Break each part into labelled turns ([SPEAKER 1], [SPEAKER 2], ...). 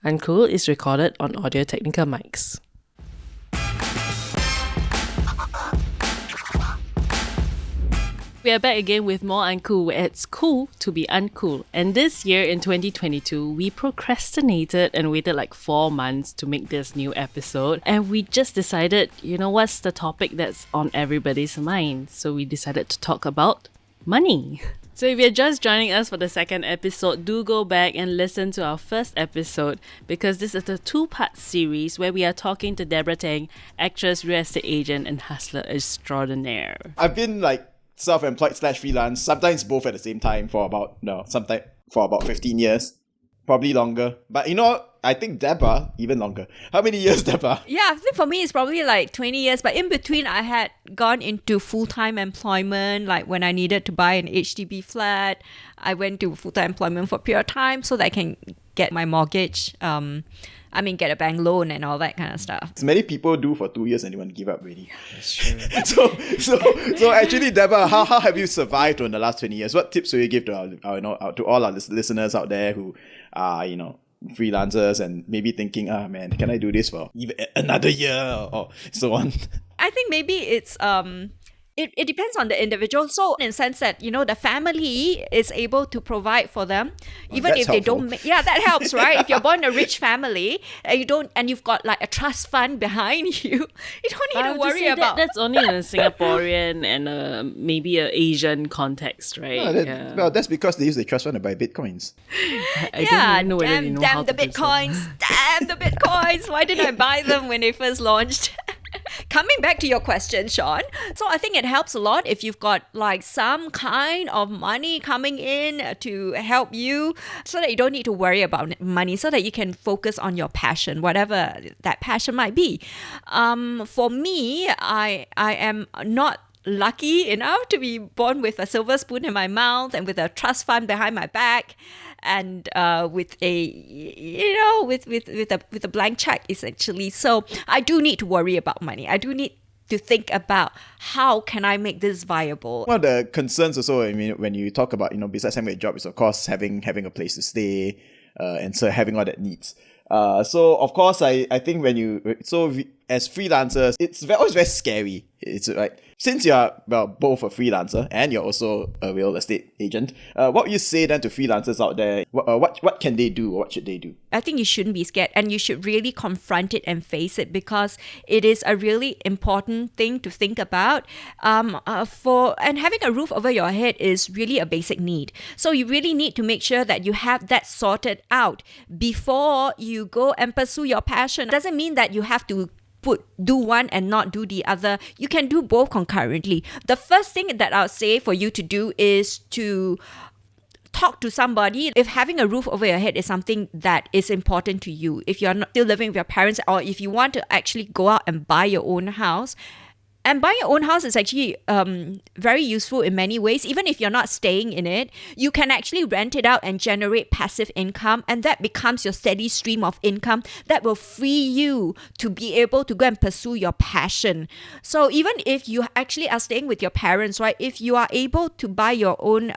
[SPEAKER 1] Uncool is recorded on Audio-Technica mics. We are back again with more Uncool, where it's cool to be uncool. And this year in 2022, we procrastinated and waited like 4 months to make this new episode. And we just decided, what's the topic that's on everybody's mind? So we decided to talk about money. So if you're just joining us for the second episode, do go back and listen to our first episode, because this is a 2-part series where we are talking to Debra Teng, actress, real estate agent, and hustler extraordinaire.
[SPEAKER 2] I've been self-employed / freelance, sometimes both at the same time for about 15 years, probably longer. But I think Debra, even longer. How many years, Debra?
[SPEAKER 3] Yeah, I think for me it's probably 20 years, but in between I had gone into full-time employment, like when I needed to buy an HDB flat. I went to full-time employment for a period of time so that I can get my mortgage, get a bank loan and all that kind of stuff.
[SPEAKER 2] So many people do for 2 years and they want to give up already. That's true. so actually, Debra, how have you survived in the last 20 years? What tips will you give to all our listeners out there who are, freelancers and maybe thinking, man, can I do this for even another year or so on?
[SPEAKER 3] I think maybe it's it depends on the individual. So in the sense that, the family is able to provide for them, even if they don't that helps, right? If you're born in a rich family and you've got like a trust fund behind you, you don't need to worry about
[SPEAKER 1] that's only in a Singaporean and maybe an Asian context, right?
[SPEAKER 2] Well, that's because they use the trust fund to buy bitcoins.
[SPEAKER 1] I don't even know whether they know how
[SPEAKER 3] the
[SPEAKER 1] to do so.
[SPEAKER 3] Damn the bitcoins. Why didn't I buy them when they first launched? Coming back to your question, Sean. So I think it helps a lot if you've got some kind of money coming in to help you, so that you don't need to worry about money, so that you can focus on your passion, whatever that passion might be. For me, I am not lucky enough to be born with a silver spoon in my mouth and with a trust fund behind my back, and with a with a blank check, essentially. So I do need to worry about money. I do need to think about how can I make this viable.
[SPEAKER 2] One of the concerns also, when you talk about, besides having a job, is of course having a place to stay, and so having all that needs. So of course, I think as freelancers, it's always very scary. It's right. Since you're both a freelancer and you're also a real estate agent, what would you say then to freelancers out there? What can they do, or what should they do?
[SPEAKER 3] I think you shouldn't be scared, and you should really confront it and face it, because it is a really important thing to think about. And having a roof over your head is really a basic need. So you really need to make sure that you have that sorted out before you go and pursue your passion. It doesn't mean that you have to do one and not do the other. You can do both concurrently. The first thing that I'll say for you to do is to talk to somebody. If having a roof over your head is something that is important to you, if you're not still living with your parents, or if you want to actually go out and buy your own house. And buying your own house is actually very useful in many ways. Even if you're not staying in it, you can actually rent it out and generate passive income. And that becomes your steady stream of income that will free you to be able to go and pursue your passion. So even if you actually are staying with your parents, right? If you are able to buy your own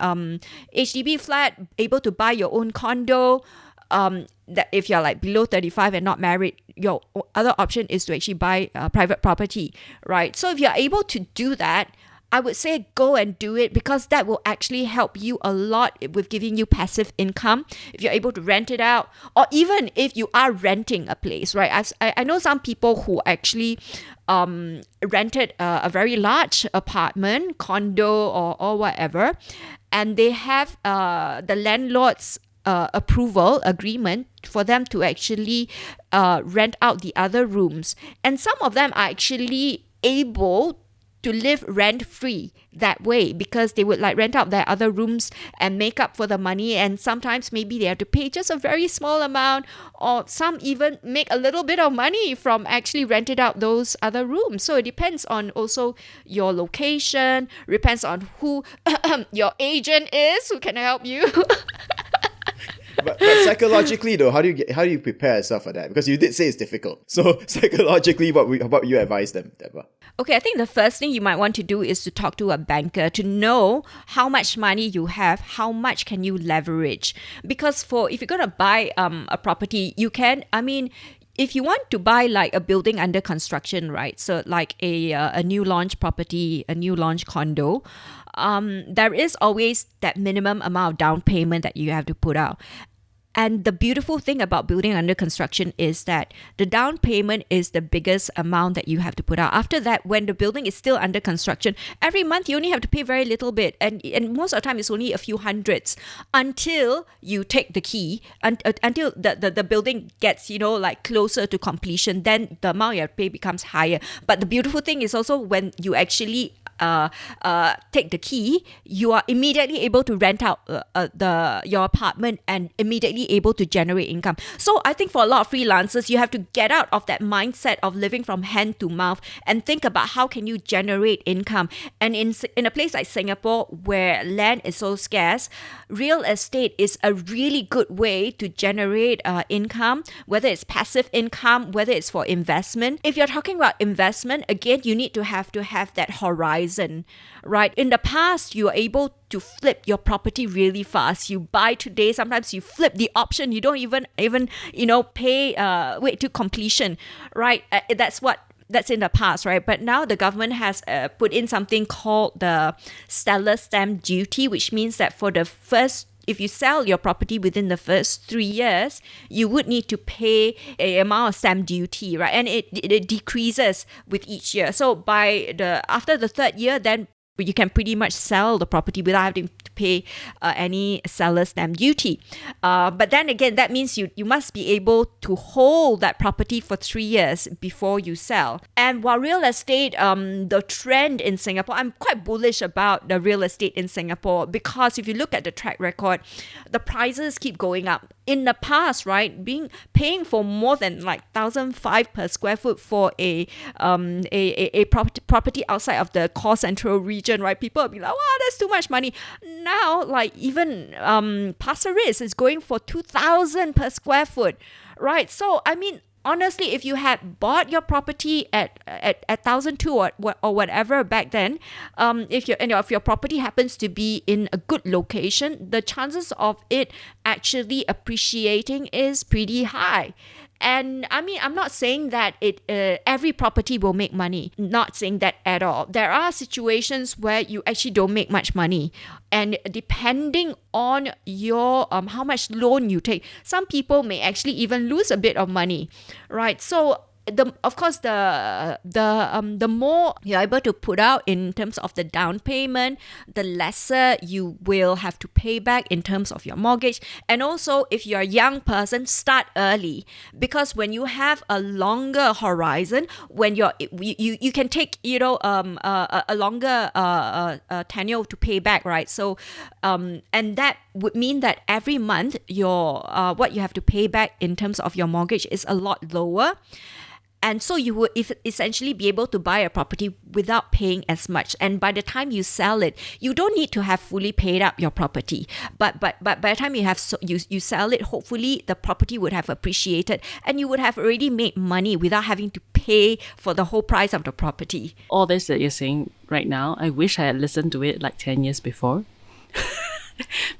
[SPEAKER 3] HDB flat, able to buy your own condo, that if you're below 35 and not married, your other option is to actually buy private property, right? So if you're able to do that, I would say go and do it, because that will actually help you a lot with giving you passive income. If you're able to rent it out, or even if you are renting a place, right? I know some people who actually rented a very large apartment, condo, or whatever, and they have the landlord's approval agreement for them to actually rent out the other rooms. And some of them are actually able to live rent-free that way, because they would rent out their other rooms and make up for the money. And sometimes maybe they have to pay just a very small amount, or some even make a little bit of money from actually rented out those other rooms. So it depends on also your location, depends on who your agent is, who can help you.
[SPEAKER 2] But psychologically though, how do you prepare yourself for that? Because you did say it's difficult. So psychologically, what would you advise them, Debra?
[SPEAKER 3] Okay, I think the first thing you might want to do is to talk to a banker to know how much money you have, how much can you leverage. Because if you're going to buy a property, you can, if you want to buy like a building under construction, right? So like a new launch property, a new launch condo, there is always that minimum amount of down payment that you have to put out. And the beautiful thing about building under construction is that the down payment is the biggest amount that you have to put out. After that, when the building is still under construction, every month you only have to pay very little bit. And most of the time, it's only a few hundreds until you take the key, until the building gets, like closer to completion. Then the amount you have to pay becomes higher. But the beautiful thing is also when you actually take the key, you are immediately able to rent out your apartment and immediately able to generate income. So I think for a lot of freelancers, you have to get out of that mindset of living from hand to mouth and think about how can you generate income. And in a place like Singapore, where land is so scarce, real estate is a really good way to generate income, whether it's passive income, whether it's for investment. If you're talking about investment, again, you need to have that horizon, right? In the past, you are able to flip your property really fast. You buy today, sometimes you flip the option. You don't even wait to completion, right? That's in the past, right? But now the government has put in something called the seller stamp duty, which means that if you sell your property within the first 3 years, you would need to pay a amount of stamp duty, right? And it decreases with each year. So after the third year, then you can pretty much sell the property without having to pay any seller stamp duty. But then again, that means you must be able to hold that property for 3 years before you sell. And while real estate, the trend in Singapore, I'm quite bullish about the real estate in Singapore, because if you look at the track record, the prices keep going up. In the past, right, paying for more than like 1,500 per square foot for a property outside of the core central region, right? People will be like, wow, that's too much money. Now, like even Pasir Ris is going for 2,000 per square foot, right? So honestly, if you had bought your property at 1,200 or whatever back then, if your property happens to be in a good location, the chances of it actually appreciating is pretty high. And I'm not saying that every property will make money. Not saying that at all. There are situations where you actually don't make much money, and depending on your how much loan you take, some people may actually even lose a bit of money, right? So of course, the more you're able to put out in terms of the down payment, the lesser you will have to pay back in terms of your mortgage. And also, if you're a young person, start early, because when you have a longer horizon, when you can take a longer tenure to pay back, right? So and that would mean that every month your what you have to pay back in terms of your mortgage is a lot lower. And so you would essentially be able to buy a property without paying as much. And by the time you sell it, you don't need to have fully paid up your property. But by the time you sell it, hopefully the property would have appreciated and you would have already made money without having to pay for the whole price of the property.
[SPEAKER 1] All this that you're saying right now, I wish I had listened to it like 10 years before.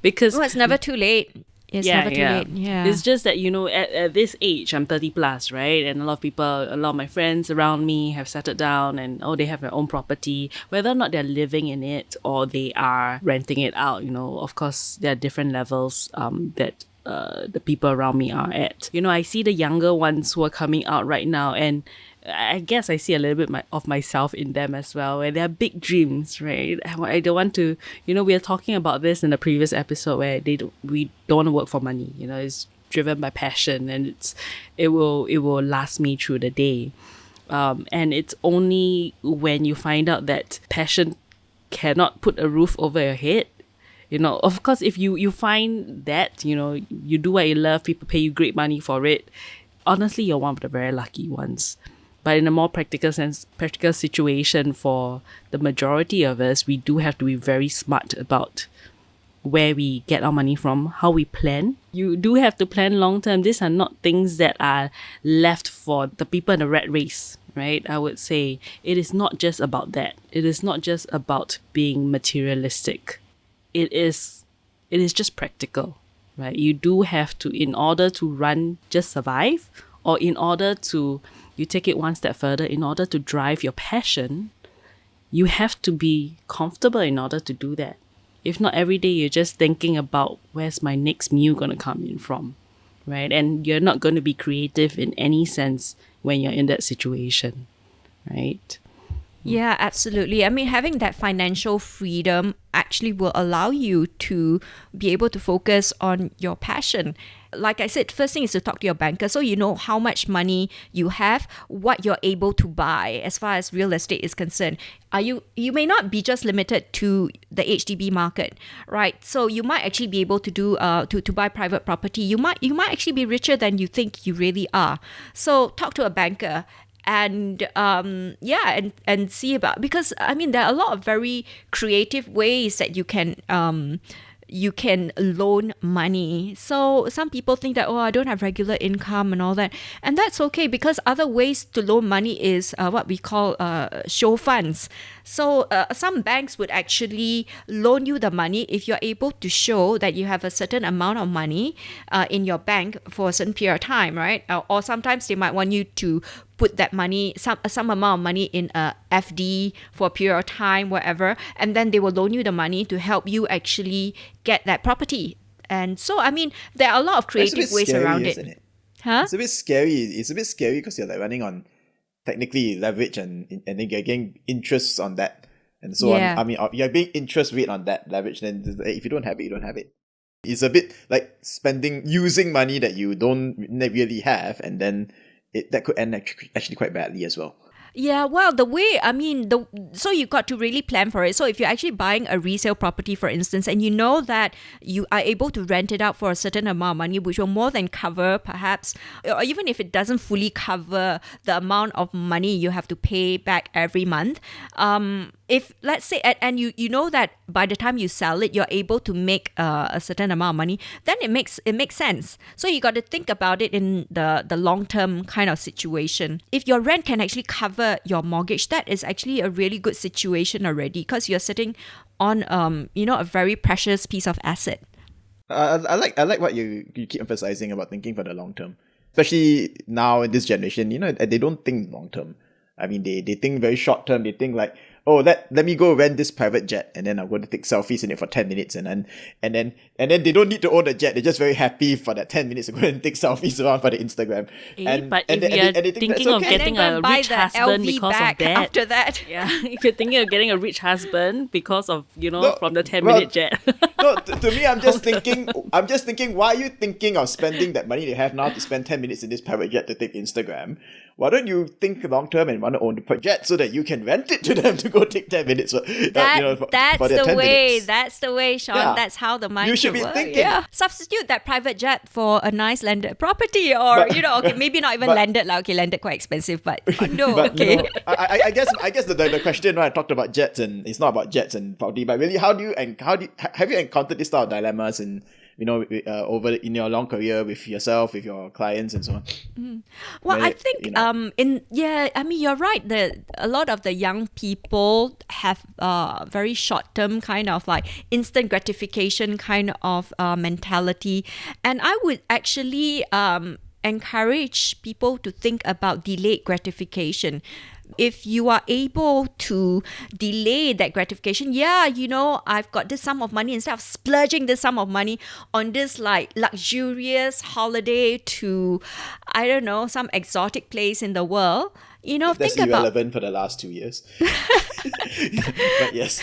[SPEAKER 1] Because
[SPEAKER 3] it's never too late. It's never too late. Yeah.
[SPEAKER 1] It's just that, at this age, I'm 30 plus, right? And a lot of my friends around me have settled down and, they have their own property. Whether or not they're living in it or they are renting it out, of course, there are different levels that the people around me are at. I see the younger ones who are coming out right now, and I guess I see a little bit of myself in them as well, where they have big dreams, right? I don't want to, we were talking about this in the previous episode where we don't want to work for money. It's driven by passion, and it will last me through the day. And it's only when you find out that passion cannot put a roof over your head. Of course, if you find that, you do what you love, people pay you great money for it, honestly, you're one of the very lucky ones. But in a more practical situation for the majority of us, we do have to be very smart about where we get our money from, how we plan. You do have to plan long term. These are not things that are left for the people in the rat race, right? I would say it is not just about that. It is not just about being materialistic. It is just practical, right? You do have to, in order to just survive, or in order to, you take it one step further, in order to drive your passion, you have to be comfortable in order to do that. If not, every day you're just thinking about where's my next meal going to come in from, right? And you're not going to be creative in any sense when you're in that situation, right?
[SPEAKER 3] Yeah, absolutely. I mean, having that financial freedom actually will allow you to be able to focus on your passion. Like I said, first thing is to talk to your banker so you know how much money you have, what you're able to buy as far as real estate is concerned. You may not be just limited to the HDB market, right? So you might actually be able to do to buy private property. You might actually be richer than you think you really are. So talk to a banker. And and see about, because I mean there are a lot of very creative ways that you can loan money. So some people think that, I don't have regular income and all that, and that's okay, because other ways to loan money is what we call show funds. So some banks would actually loan you the money if you're able to show that you have a certain amount of money in your bank for a certain period of time, right? Or sometimes they might want you to put that money, some amount of money in a FD for a period of time, whatever, and then they will loan you the money to help you actually get that property. And so, I mean, there are a lot of creative ways
[SPEAKER 2] scary,
[SPEAKER 3] around
[SPEAKER 2] isn't
[SPEAKER 3] it.
[SPEAKER 2] Huh? It's a bit scary. It's a bit scary because you're like running on technically leverage and then you're getting interest on that and so on. I mean, you're being interest rate on that leverage. Then if you don't have it, you don't have it. It's a bit like using money that you don't really have, and then that could end actually quite badly as well.
[SPEAKER 3] Yeah, well, so you got to really plan for it. So if you're actually buying a resale property, for instance, and you know that you are able to rent it out for a certain amount of money, which will more than cover perhaps, or even if it doesn't fully cover the amount of money you have to pay back every month, if let's say, and you know that by the time you sell it, you're able to make a certain amount of money, then it makes sense. So you got to think about it in the long-term kind of situation. If your rent can actually cover your mortgage, that is actually a really good situation already, because you're sitting on a very precious piece of asset.
[SPEAKER 2] I like what you keep emphasizing about thinking for the long term, especially now in this generation. They don't think long term. I mean, they think very short term. They think like, let me go rent this private jet, and then I'm going to take selfies in it for 10 minutes, and then they don't need to own a jet. They're just very happy for that 10 minutes to go and take selfies around for the Instagram.
[SPEAKER 1] But if you're thinking of getting a rich husband because of that,
[SPEAKER 3] after that,
[SPEAKER 1] yeah, if you're thinking of getting a rich husband because of from the 10-minute jet.
[SPEAKER 2] No, to me, I'm just thinking, why are you thinking of spending that money you have now to spend 10 minutes in this private jet to take Instagram? Why don't you think long term and want to own the jet so that you can rent it to them to go take 10 minutes? For
[SPEAKER 3] that's
[SPEAKER 2] their
[SPEAKER 3] the
[SPEAKER 2] 10
[SPEAKER 3] way.
[SPEAKER 2] Minutes.
[SPEAKER 3] That's the way, Sean.
[SPEAKER 2] Yeah.
[SPEAKER 3] That's how the mind
[SPEAKER 2] You should be
[SPEAKER 3] work.
[SPEAKER 2] thinking.
[SPEAKER 3] Yeah. Substitute that private jet for a nice landed property, or okay, maybe not even landed. Okay, landed quite expensive, but condo. Okay.
[SPEAKER 2] I guess the question when I talked about jets, and it's not about jets and property, but really have you encountered this type of dilemmas and over in your long career with yourself, with your clients, and so on?
[SPEAKER 3] Well, I think you're right. A lot of the young people have very short-term kind of like instant gratification kind of mentality, and I would actually encourage people to think about delayed gratification. If you are able to delay that gratification, I've got this sum of money, instead of splurging this sum of money on this like luxurious holiday to, I don't know, some exotic place in the world,
[SPEAKER 2] That's irrelevant for the last 2 years. But yes.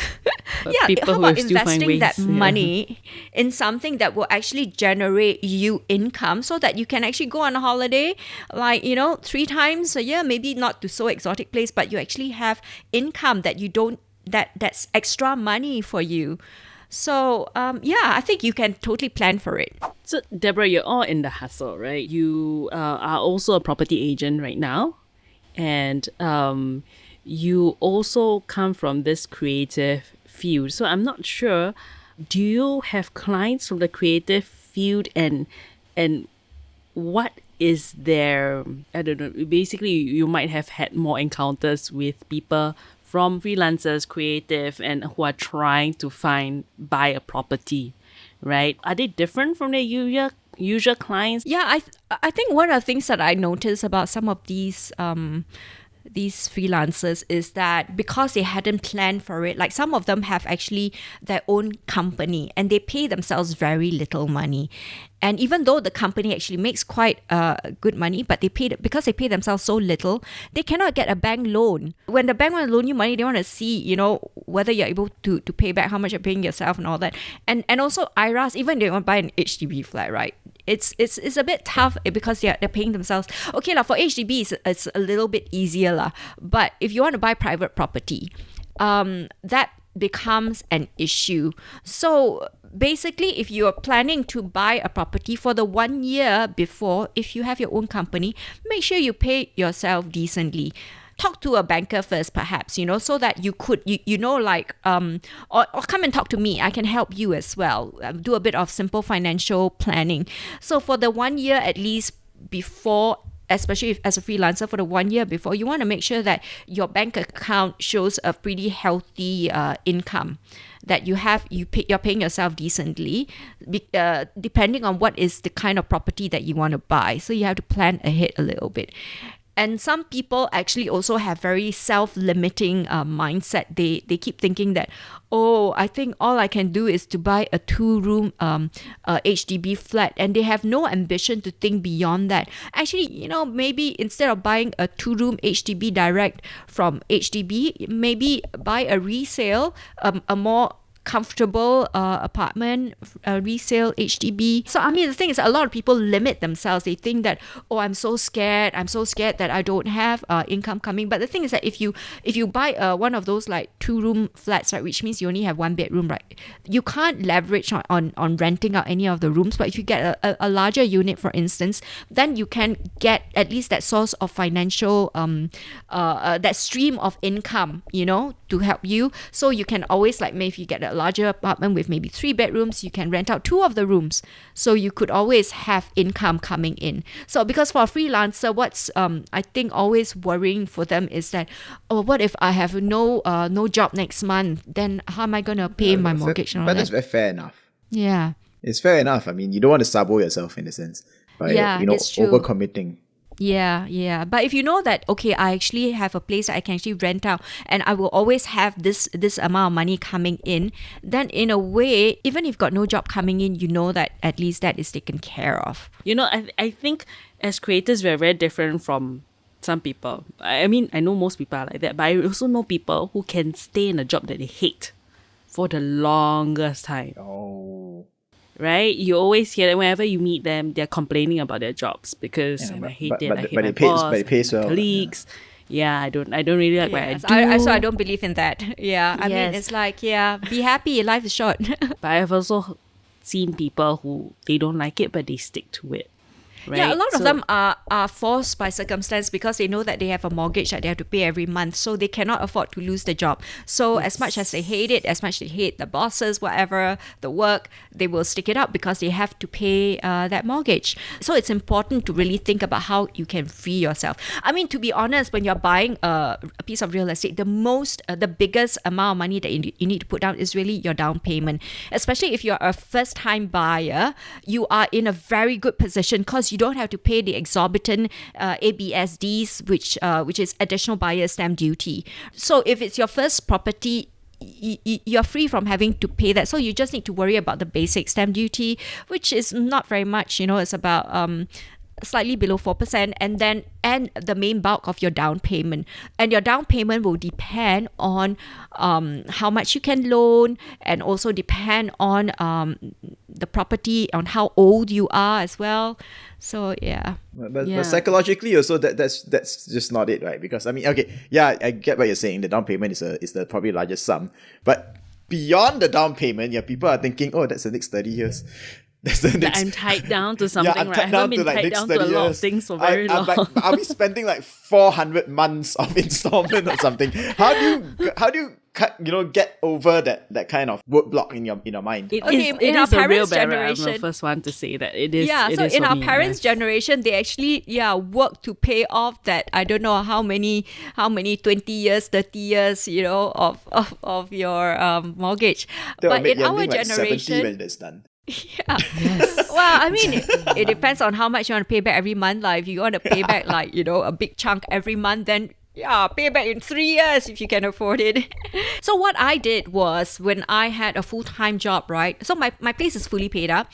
[SPEAKER 1] People
[SPEAKER 3] how
[SPEAKER 1] who
[SPEAKER 3] about
[SPEAKER 1] still find
[SPEAKER 3] investing
[SPEAKER 1] ways,
[SPEAKER 3] that money in something that will actually generate you income, so that you can actually go on a holiday, like 3 times a year, maybe not to so exotic place, but you actually have income that you don't, that's extra money for you. So I think you can totally plan for it.
[SPEAKER 1] So Debra, you're all in the hustle, right? You are also a property agent right now, and you also come from this creative field. So I'm not sure Do you have clients from the creative field, and what is there? I don't know. Basically, you might have had more encounters with people from freelancers, creative, and who are trying to buy a property, right? Are they different from their usual clients?
[SPEAKER 3] Yeah, I think one of the things that I noticed about some of these freelancers is that because they hadn't planned for it, like some of them have actually their own company and they pay themselves very little money. And even though the company actually makes quite good money, but because they pay themselves so little, they cannot get a bank loan. When the bank want to loan you money, they want to see, whether you're able to pay back how much you're paying yourself and all that. And also IRAs, even if they want to buy an HDB flat, right? It's a bit tough because they're paying themselves. Okay, for HDB, it's a little bit easier. But if you want to buy private property, that becomes an issue. So basically, if you are planning to buy a property for the 1 year before, if you have your own company, make sure you pay yourself decently. Talk to a banker first, perhaps, so that you could, or come and talk to me. I can help you as well. Do a bit of simple financial planning. So for the 1 year at least before, especially if, as a freelancer, for the 1 year before, you want to make sure that your bank account shows a pretty healthy income, that you're paying yourself decently, depending on what is the kind of property that you want to buy. So you have to plan ahead a little bit. And some people actually also have very self-limiting mindset. They keep thinking that, I think all I can do is to buy a 2-room HDB flat, and they have no ambition to think beyond that. Actually, maybe instead of buying a 2-room HDB direct from HDB, maybe buy a resale, a more comfortable apartment, resale HDB. So the thing is, a lot of people limit themselves. They think that, I'm so scared that I don't have income coming. But the thing is that if you buy one of those like 2-room flats, right, which means you only have 1 bedroom, right, you can't leverage on renting out any of the rooms. But if you get a larger unit, for instance, then you can get at least that source of financial that stream of income, to help you. So you can always, maybe if you get a larger apartment with maybe 3 bedrooms, you can rent out 2 of the rooms. So you could always have income coming in. So because for a freelancer, what's I think always worrying for them is that, what if I have no job next month? Then how am I going to pay my mortgage and all
[SPEAKER 2] but
[SPEAKER 3] that?
[SPEAKER 2] that's very fair enough.
[SPEAKER 3] Yeah.
[SPEAKER 2] It's fair enough. You don't want to sabo yourself in a sense by
[SPEAKER 3] it's true.
[SPEAKER 2] overcommitting.
[SPEAKER 3] Yeah. But if you know that, okay, I actually have a place that I can actually rent out and I will always have this amount of money coming in, then in a way, even if you've got no job coming in, you know that at least that is taken care of.
[SPEAKER 1] I think as creators, we're very different from some people. I know most people are like that, but I also know people who can stay in a job that they hate for the longest time.
[SPEAKER 2] Oh.
[SPEAKER 1] Right? You always hear that whenever you meet them, they're complaining about their jobs because I hate it. I hate my boss,
[SPEAKER 2] but it pays well.
[SPEAKER 1] Colleagues. Yeah, I don't really like what I do.
[SPEAKER 3] So I don't believe in that. Yeah, I mean, it's like, be happy, life is short.
[SPEAKER 1] But I've also seen people who they don't like it, but they stick to it. Right?
[SPEAKER 3] Yeah, a lot of them are forced by circumstance because they know that they have a mortgage that they have to pay every month, so they cannot afford to lose the job. So as much as they hate it, as much as they hate the bosses, whatever, the work, they will stick it out because they have to pay that mortgage. So it's important to really think about how you can free yourself. To be honest, when you're buying a piece of real estate, the biggest amount of money that you need to put down is really your down payment. Especially if you're a first-time buyer, you are in a very good position because you don't have to pay the exorbitant ABSDs, which is additional buyer stamp duty. So if it's your first property, you're free from having to pay that. So you just need to worry about the basic stamp duty, which is not very much. It's about slightly below 4%, and the main bulk of your down payment. And your down payment will depend on how much you can loan, and also depend on the property, on how old you are as well. So
[SPEAKER 2] but psychologically also that's just not it, right? Because I get what you're saying. The down payment is the probably largest sum, but beyond the down payment, people are thinking, that's the next 30 years.
[SPEAKER 1] I'm tied down to something, right? I haven't been tied down to a lot of things for very long.
[SPEAKER 2] Are we spending 400 months of installment or something? How do you get over that kind of word block in your mind?
[SPEAKER 1] It
[SPEAKER 3] Okay,
[SPEAKER 1] is,
[SPEAKER 3] in
[SPEAKER 1] it
[SPEAKER 3] our
[SPEAKER 1] is a real
[SPEAKER 3] parents'
[SPEAKER 1] barrier. I'm
[SPEAKER 3] generation-
[SPEAKER 1] the first one to say that it is.
[SPEAKER 3] Yeah,
[SPEAKER 1] it
[SPEAKER 3] so
[SPEAKER 1] is
[SPEAKER 3] in
[SPEAKER 1] for
[SPEAKER 3] our
[SPEAKER 1] me,
[SPEAKER 3] parents'
[SPEAKER 1] yes.
[SPEAKER 3] generation, they actually work to pay off that, I don't know how many 20 years, 30 years, of your mortgage.
[SPEAKER 2] That will
[SPEAKER 3] But
[SPEAKER 2] make
[SPEAKER 3] in
[SPEAKER 2] you
[SPEAKER 3] our
[SPEAKER 2] ending like 70
[SPEAKER 3] generation,
[SPEAKER 2] when it's done.
[SPEAKER 3] yeah.
[SPEAKER 1] Yes.
[SPEAKER 3] Well, I mean, it depends on how much you want to pay back every month. Like, if you want to pay back a big chunk every month, then yeah, pay back in 3 years if you can afford it. So what I did was, when I had a full-time job, right? So my place is fully paid up.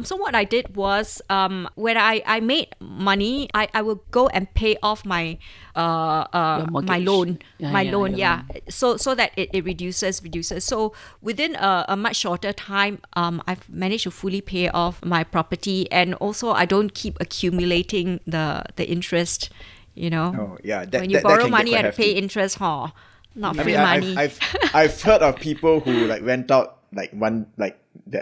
[SPEAKER 3] So what I did was, when I made money, I will go and pay off my
[SPEAKER 1] Your
[SPEAKER 3] my
[SPEAKER 1] mortgage.
[SPEAKER 3] loan,
[SPEAKER 1] Yeah, your loan.
[SPEAKER 3] so that it reduces. So within a much shorter time, I've managed to fully pay off my property, and also I don't keep accumulating the interest.
[SPEAKER 2] Oh yeah,
[SPEAKER 3] When you
[SPEAKER 2] that
[SPEAKER 3] borrow
[SPEAKER 2] can get
[SPEAKER 3] money, you
[SPEAKER 2] quite
[SPEAKER 3] have to pay
[SPEAKER 2] hefty.
[SPEAKER 3] interest, not
[SPEAKER 2] I
[SPEAKER 3] free
[SPEAKER 2] mean,
[SPEAKER 3] money.
[SPEAKER 2] I've heard of people who like rent out like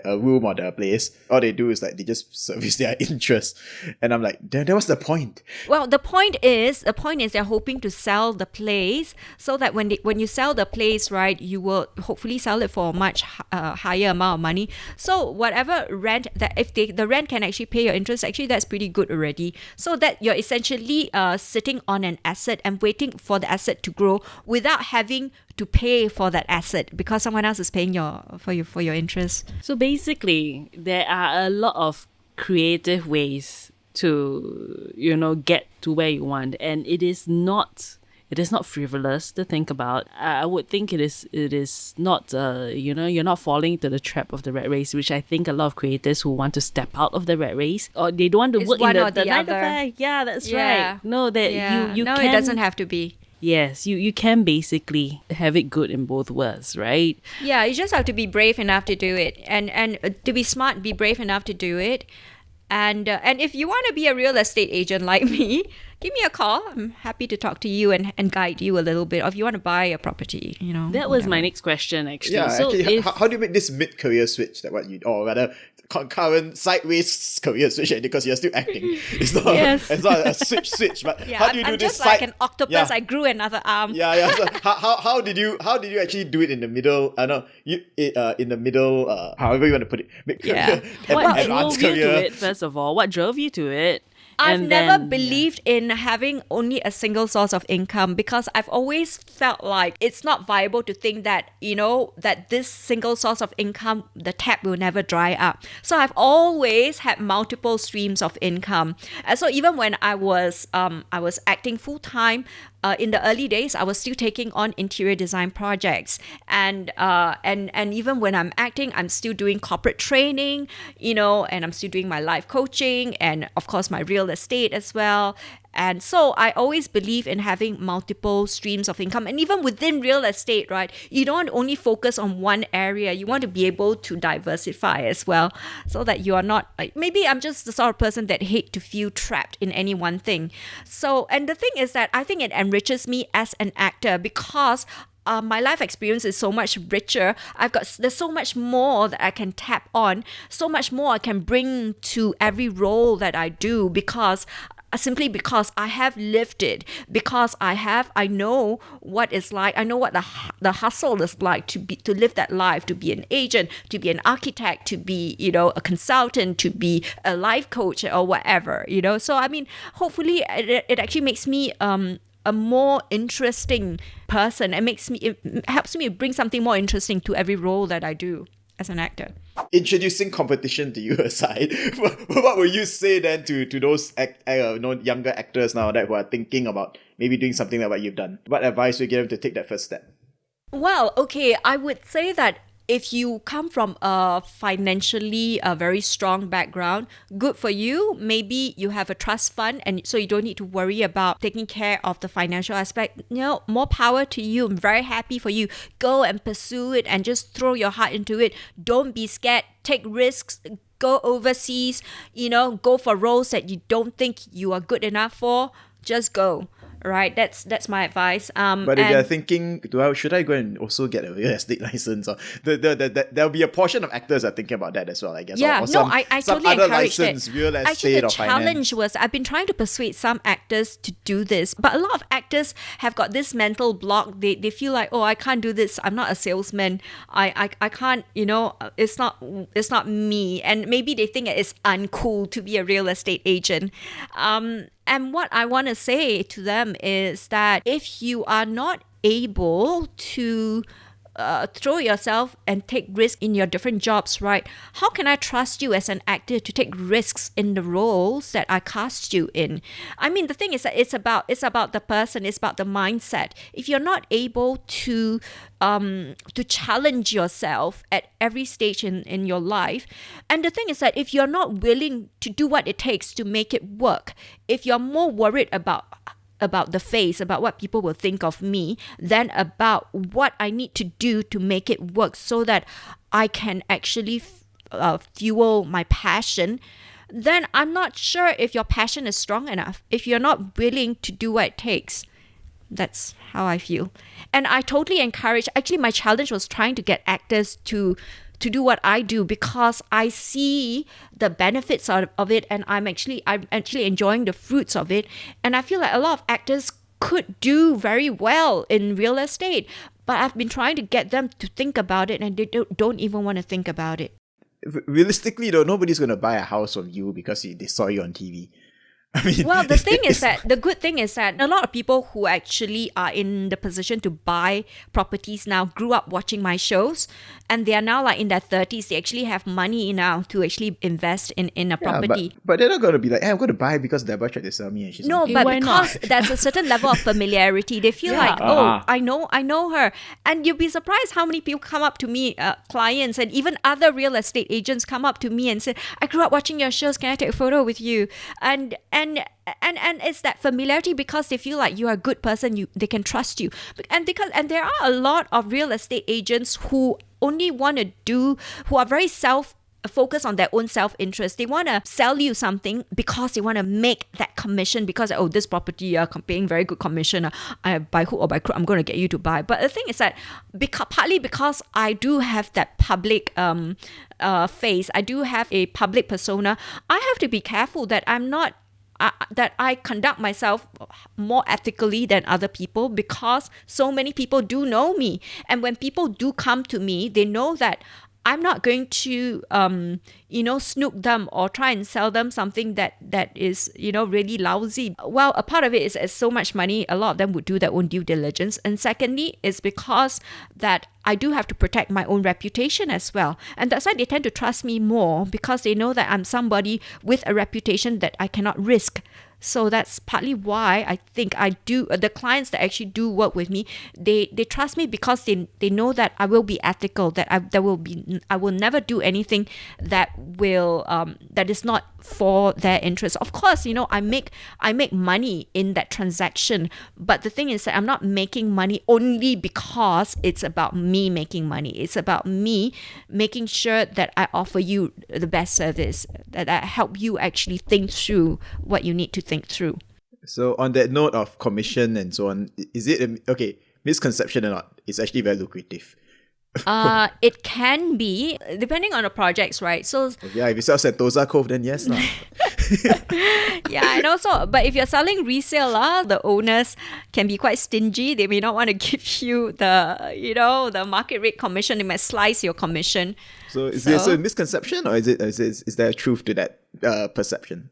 [SPEAKER 2] a room or their place. All they do is like they just service their interest, and I'm like, then what's the point?
[SPEAKER 3] Well, the point is they're hoping to sell the place, so that when you sell the place, right, you will hopefully sell it for a much higher amount of money. So whatever rent that, if the rent can actually pay your interest, actually that's pretty good already. So that you're essentially sitting on an asset and waiting for the asset to grow without having to pay for that asset, because someone else is paying for your interest.
[SPEAKER 1] So basically, there are a lot of creative ways to, get to where you want, and it is not frivolous to think about. I would think it is not, you're not falling into the trap of the rat race, which I think a lot of creators who want to step out of the rat race, or they don't want to
[SPEAKER 3] It's
[SPEAKER 1] work in
[SPEAKER 3] one or
[SPEAKER 1] the
[SPEAKER 3] the
[SPEAKER 1] 9 to
[SPEAKER 3] other.
[SPEAKER 1] 5. Yeah, that's
[SPEAKER 3] Yeah.
[SPEAKER 1] right. No, that you
[SPEAKER 3] no,
[SPEAKER 1] can.
[SPEAKER 3] it doesn't have to be.
[SPEAKER 1] Yes, you can basically have it good in both worlds, right?
[SPEAKER 3] Yeah, you just have to be brave enough to do it, and to be smart, be brave enough to do it. And if you want to be a real estate agent like me, give me a call. I'm happy to talk to you and guide you a little bit. Or if you want to buy a property,
[SPEAKER 1] That was my next question, actually.
[SPEAKER 2] Yeah,
[SPEAKER 1] So
[SPEAKER 2] actually,
[SPEAKER 1] if,
[SPEAKER 2] how do you make this mid-career switch? Or rather, concurrent sideways career switch? Because you're still acting. It's not.
[SPEAKER 1] Yes.
[SPEAKER 2] It's not a switch. But
[SPEAKER 3] Yeah,
[SPEAKER 2] how do you do
[SPEAKER 3] I'm
[SPEAKER 2] this
[SPEAKER 3] just like
[SPEAKER 2] side?
[SPEAKER 3] an octopus.
[SPEAKER 2] Yeah.
[SPEAKER 3] I grew another arm.
[SPEAKER 2] Yeah. So how did you actually do it in the middle? In the middle. However you want to put it.
[SPEAKER 3] Yeah.
[SPEAKER 1] what
[SPEAKER 2] advanced
[SPEAKER 1] drove you
[SPEAKER 2] career.
[SPEAKER 1] to it, first of all? What drove you to it?
[SPEAKER 3] I've
[SPEAKER 1] And
[SPEAKER 3] never
[SPEAKER 1] then-
[SPEAKER 3] believed in having only a single source of income, because I've always felt like it's not viable to think that, that this single source of income, the tap will never dry up. So I've always had multiple streams of income. And so even when I was acting full time, in the early days, I was still taking on interior design projects, and even when I'm acting, I'm still doing corporate training, and I'm still doing my life coaching, and of course my real estate as well. And so I always believe in having multiple streams of income. And even within real estate, right, you don't only focus on one area. You want to be able to diversify as well, so that you are not like, maybe I'm just the sort of person that hate to feel trapped in any one thing. So, and the thing is that I think it enriches me as an actor, because my life experience is so much richer. There's so much more that I can tap on, so much more I can bring to every role that I do, simply because I have lived it, because I know what it's like. I know what the hustle is like to live that life, to be an agent, to be an architect, to be, a consultant, to be a life coach or whatever, So, I mean, hopefully it actually makes me, a more interesting person, and it helps me bring something more interesting to every role that I do as an actor.
[SPEAKER 2] Introducing competition to you aside, what would you say then to those younger actors now that who are thinking about maybe doing something like what you've done? What advice would you give them to take that first step?
[SPEAKER 3] Well, okay, I would say that if you come from a financially very strong background, good for you. Maybe you have a trust fund, and so you don't need to worry about taking care of the financial aspect. More power to you. I'm very happy for you. Go and pursue it and just throw your heart into it. Don't be scared. Take risks. Go overseas. Go for roles that you don't think you are good enough for. Just go. right? That's my advice.
[SPEAKER 2] But if
[SPEAKER 3] and-
[SPEAKER 2] they're thinking, should I go and also get a real estate license? Or there'll be a portion of actors are thinking about that as well, I guess.
[SPEAKER 3] Yeah,
[SPEAKER 2] or
[SPEAKER 3] no,
[SPEAKER 2] some,
[SPEAKER 3] I
[SPEAKER 2] some
[SPEAKER 3] totally
[SPEAKER 2] other
[SPEAKER 3] encourage
[SPEAKER 2] license,
[SPEAKER 3] that.
[SPEAKER 2] real estate
[SPEAKER 3] Actually, the
[SPEAKER 2] or
[SPEAKER 3] challenge
[SPEAKER 2] finance.
[SPEAKER 3] was I've been trying to persuade some actors to do this, but a lot of actors have got this mental block. They feel like, oh, I can't do this. I'm not a salesman. I can't. It's not me. And maybe they think it's uncool to be a real estate agent. And what I want to say to them is that if you are not able to throw yourself and take risks in your different jobs, right? How can I trust you as an actor to take risks in the roles that I cast you in? I mean, the thing is that it's about the person, it's about the mindset. If you're not able to challenge yourself at every stage in your life, and the thing is that if you're not willing to do what it takes to make it work, if you're more worried about the face, about what people will think of me, than about what I need to do to make it work so that I can actually fuel my passion, then I'm not sure if your passion is strong enough, if you're not willing to do what it takes. That's how I feel. And I totally encourage, actually my challenge was trying to get actors to do what I do, because I see the benefits of it, and I'm actually enjoying the fruits of it. And I feel like a lot of actors could do very well in real estate, but I've been trying to get them to think about it, and they don't even want to think about it.
[SPEAKER 2] Realistically, though, nobody's going to buy a house from you because they saw you on TV. I mean,
[SPEAKER 3] well, the good thing is that a lot of people who actually are in the position to buy properties now grew up watching my shows, and they are now like in their 30s. They actually have money now to actually invest in a property.
[SPEAKER 2] But they're not going to be like, hey, I'm going to buy because Debra tried to sell me and she's
[SPEAKER 3] No,
[SPEAKER 2] on TV.
[SPEAKER 3] but
[SPEAKER 1] why
[SPEAKER 3] because
[SPEAKER 1] not?
[SPEAKER 3] there's a certain level of familiarity, they feel like, oh, I know her. And you'll be surprised how many people come up to me, clients and even other real estate agents come up to me and say, I grew up watching your shows, can I take a photo with you? And it's that familiarity, because they feel like you are a good person, they can trust you. And there are a lot of real estate agents who only want to who are very focus on their own self-interest. They want to sell you something because they want to make that commission, because this property paying very good commission, by hook or by crook I'm going to get you to buy. But the thing is that partly because I do have that public face, I do have a public persona, I have to be careful that I'm not that I conduct myself more ethically than other people, because so many people do know me. And when people do come to me, they know that I'm not going to, snook them or try and sell them something that is, really lousy. Well, a part of it is so much money, a lot of them would do their own due diligence. And secondly, it's because that I do have to protect my own reputation as well. And that's why they tend to trust me more, because they know that I'm somebody with a reputation that I cannot risk. So that's partly why I think I do. The clients that actually do work with me, they trust me because they know that I will be ethical, that I will never do anything that will that is not for their interest. Of course, I make money in that transaction, but the thing is that I'm not making money only because it's about me making money. It's about me making sure that I offer you the best service, that I help you actually think through what you need to think through.
[SPEAKER 2] So on that note of commission and so on, is it, misconception or not, it's actually very lucrative?
[SPEAKER 3] It can be, depending on the projects, right? So
[SPEAKER 2] Yeah, if you sell Sentosa Cove, then yes.
[SPEAKER 3] yeah, and also, but if you're selling resale, the owners can be quite stingy. They may not want to give you the market rate commission. They might slice your commission.
[SPEAKER 2] So is there a misconception, or is there a truth to that perception?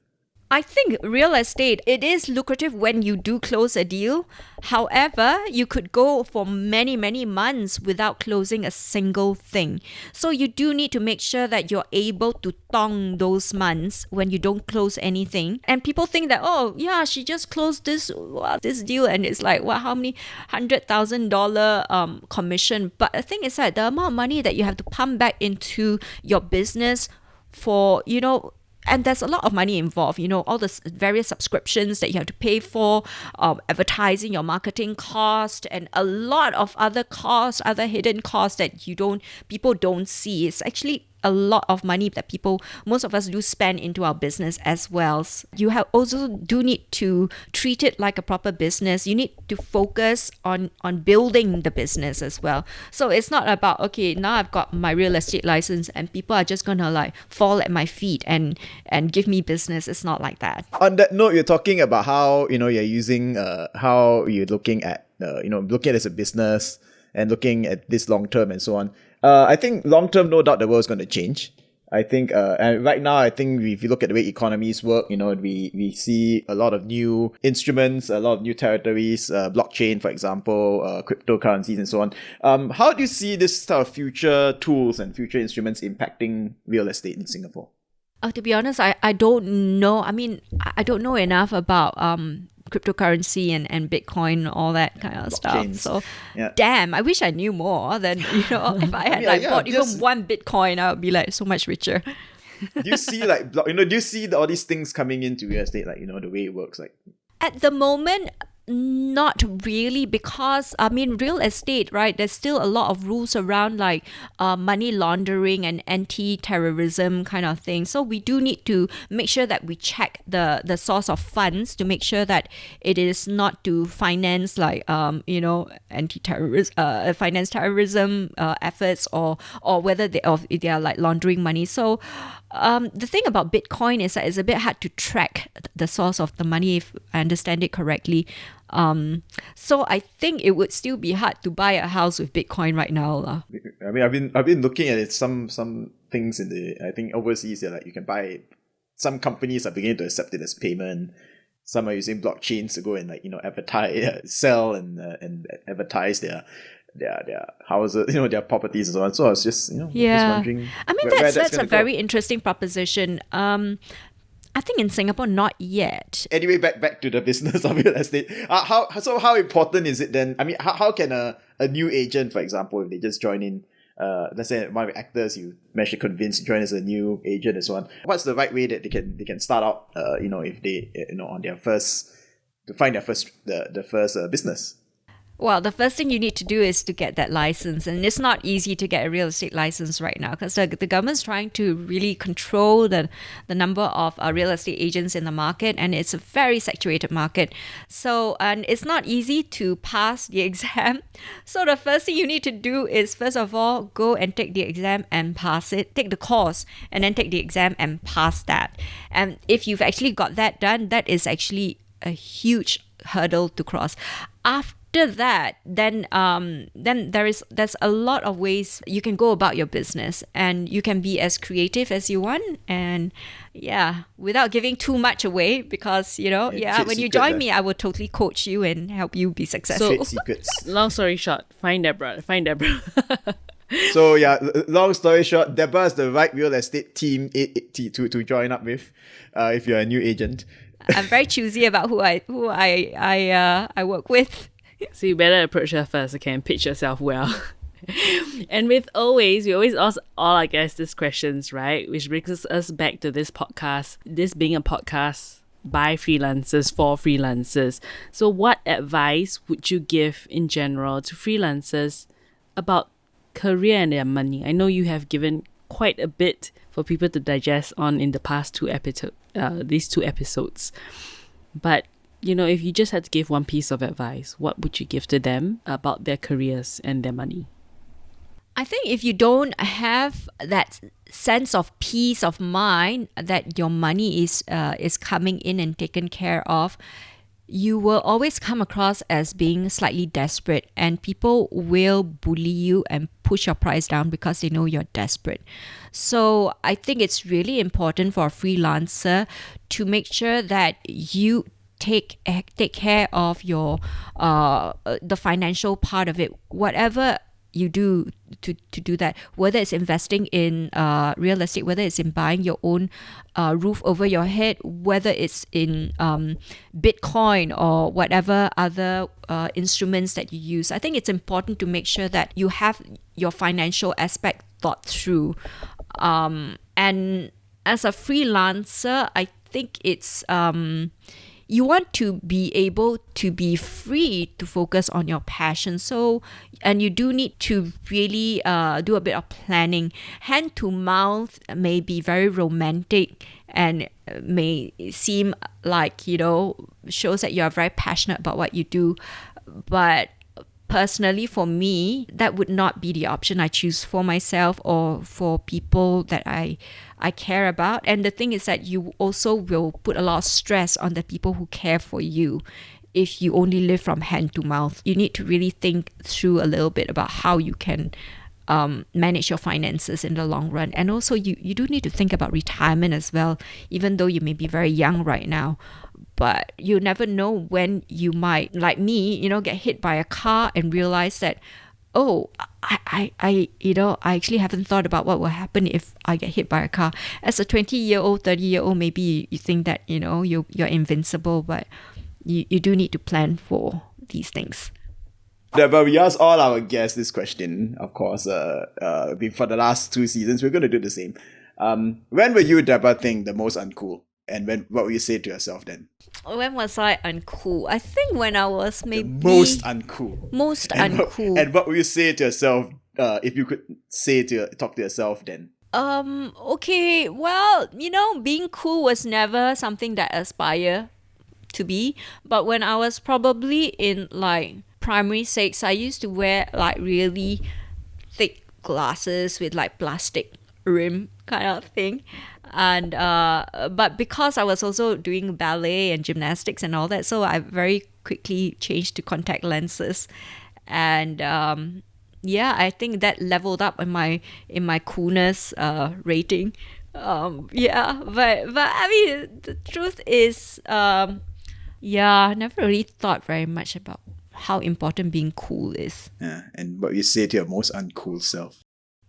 [SPEAKER 3] I think real estate, it is lucrative when you do close a deal. However, you could go for many, many months without closing a single thing. So you do need to make sure that you're able to tong those months when you don't close anything. And people think that, oh yeah, she just closed this deal, and it's like, how many $100,000 commission. But the thing is that the amount of money that you have to pump back into your business for, and there's a lot of money involved, all the various subscriptions that you have to pay for, advertising, your marketing cost, and a lot of other costs, other hidden costs that people don't see. It's actually a lot of money that most of us do spend into our business as well. You also do need to treat it like a proper business. You need to focus on building the business as well. So it's not about, okay, now I've got my real estate license and people are just gonna like fall at my feet and give me business. It's not like that.
[SPEAKER 2] On that note, you're talking about how, you're using, how you're looking at, looking at it as a business and looking at this long term and so on. I think long term, no doubt the world is going to change. I think, and right now, I think if you look at the way economies work, we see a lot of new instruments, a lot of new territories, blockchain, for example, cryptocurrencies and so on. How do you see this sort of future tools and future instruments impacting real estate in Singapore?
[SPEAKER 3] To be honest, I don't know. I mean, I don't know enough about cryptocurrency and Bitcoin, all that kind of stuff. So, damn, I wish I knew more. Then, if I had bought even one Bitcoin, I would be like so much richer.
[SPEAKER 2] Do you see all these things coming into real estate, like, the way it works? Like,
[SPEAKER 3] at the moment, not really, because real estate, right, there's still a lot of rules around like money laundering and anti-terrorism kind of thing. So we do need to make sure that we check the source of funds to make sure that it is not to finance like anti-terrorism finance terrorism efforts, or whether they are like laundering money. So the thing about Bitcoin is that it's a bit hard to track the source of the money, if I understand it correctly. So I think it would still be hard to buy a house with Bitcoin right now.
[SPEAKER 2] I mean, I've been looking at it. Some things I think overseas, like you can buy. Some companies are beginning to accept it as payment. Some are using blockchains to go and advertise, sell and advertise their houses, their properties and so on. So I was just, just wondering.
[SPEAKER 3] I mean, that's a very interesting proposition. I think in Singapore, not yet.
[SPEAKER 2] Anyway, back to the business of real estate. How important is it then? I mean, how can a new agent, for example, if they just join in, let's say one of the actors you managed to convince to join as a new agent and so on, what's the right way that they can start out, if they, on their first, to find their first, the first business?
[SPEAKER 3] Well, the first thing you need to do is to get that license. And it's not easy to get a real estate license right now because the government's trying to really control the number of real estate agents in the market. And it's a very saturated market. So, and it's not easy to pass the exam. So the first thing you need to do is, first of all, go and take the exam and pass it. Take the course and then take the exam and pass that. And if you've actually got that done, that is actually a huge hurdle to cross. After that, then there's a lot of ways you can go about your business, and you can be as creative as you want, and without giving too much away, because when you join me, I will totally coach you and help you be successful.
[SPEAKER 2] Trade secrets.
[SPEAKER 1] Long story short, find Debra.
[SPEAKER 2] So long story short, Debra is the right real estate team to join up with, if you're a new agent.
[SPEAKER 3] I'm very choosy about who I work with.
[SPEAKER 1] So you better approach her first, okay, and pitch yourself well. And we always ask all our guests these questions, right? Which brings us back to this podcast, this being a podcast by freelancers for freelancers. So what advice would you give in general to freelancers about career and their money? I know you have given quite a bit for people to digest on in the past these two episodes. But if you just had to give one piece of advice, what would you give to them about their careers and their money?
[SPEAKER 3] I think if you don't have that sense of peace of mind that your money is coming in and taken care of, you will always come across as being slightly desperate, and people will bully you and push your price down because they know you're desperate. So I think it's really important for a freelancer to make sure that you take care of your the financial part of it, whatever you do to do that, whether it's investing in real estate, whether it's in buying your own roof over your head, whether it's in Bitcoin or whatever other instruments that you use. I think it's important to make sure that you have your financial aspect thought through. And as a freelancer, I think it's you want to be able to be free to focus on your passion. So, and you do need to really do a bit of planning. Hand to mouth may be very romantic and may seem like, shows that you are very passionate about what you do. But personally, for me, that would not be the option I choose for myself or for people that I care about. And the thing is that you also will put a lot of stress on the people who care for you if you only live from hand to mouth. You need to really think through a little bit about how you can manage your finances in the long run. And also you do need to think about retirement as well, even though you may be very young right now. But you never know when you might, like me, get hit by a car and realize that, oh, I actually haven't thought about what will happen if I get hit by a car. As a 20-year-old, 30-year-old, maybe you think that, you're invincible, but you do need to plan for these things.
[SPEAKER 2] Debra, we ask all our guests this question, of course, for the last 2 seasons. We're going to do the same. When were you, Debra, think the most uncool? And what will you say to yourself then?
[SPEAKER 3] When was I uncool? I think when I was maybe...
[SPEAKER 2] The most uncool.
[SPEAKER 3] Most
[SPEAKER 2] uncool. And what will you say to yourself if you could talk to yourself then?
[SPEAKER 3] Okay, well, being cool was never something that I aspire to be. But when I was probably in primary 6, I used to wear really thick glasses with plastic rim kind of thing. And but because I was also doing ballet and gymnastics and all that, so I very quickly changed to contact lenses. And I think that leveled up in my coolness rating. But I mean, the truth is, I never really thought very much about how important being cool is.
[SPEAKER 2] Yeah, and what you say to your most uncool self?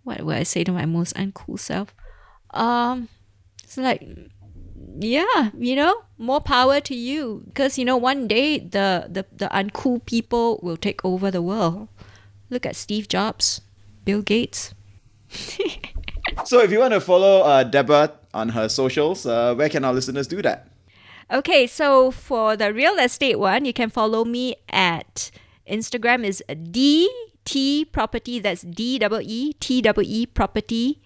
[SPEAKER 3] What would I say to my most uncool self? It's more power to you. Because, one day the uncool people will take over the world. Look at Steve Jobs, Bill Gates.
[SPEAKER 2] So if you want to follow Debra on her socials, where can our listeners do that?
[SPEAKER 3] Okay, so for the real estate one, you can follow me at Instagram is DT Property. That's DEETEE Property.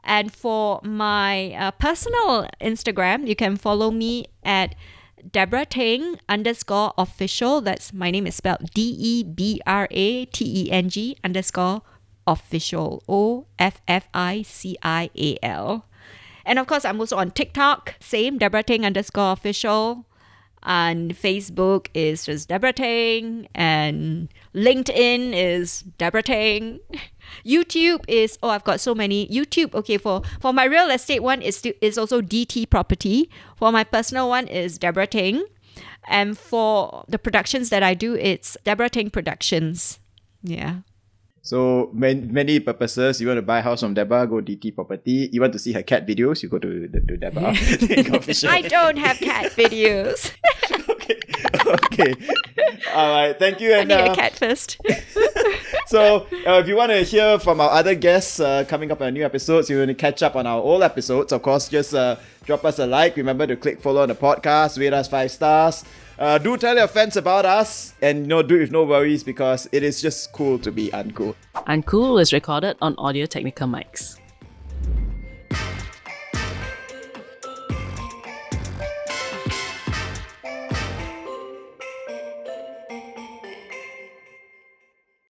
[SPEAKER 3] And for my personal Instagram, you can follow me at Debra Teng _official. That's my name is spelled DEBRATENG _official. OFFICIAL. And of course, I'm also on TikTok, same Debra Teng _official. And Facebook is just Debra Teng, and LinkedIn is Debra Teng. YouTube is, I've got so many. YouTube, okay, for my real estate one is also DT Property. For my personal one is Debra Teng. And for the productions that I do, it's Debra Teng Productions. Yeah.
[SPEAKER 2] So many purposes. You want to buy a house from Debra, go DT Property. You want to see her cat videos, you go to Debra.
[SPEAKER 3] I don't have cat videos.
[SPEAKER 2] Okay. All right. Thank you. And
[SPEAKER 3] I need a cat first.
[SPEAKER 2] So if you want to hear from our other guests coming up on new episodes, you want to catch up on our old episodes, of course, just drop us a like. Remember to click follow on the podcast, rate us 5 stars. Do tell your friends about us, and do it with no worries, because it is just cool to be uncool.
[SPEAKER 1] Uncool is recorded on Audio-Technica mics.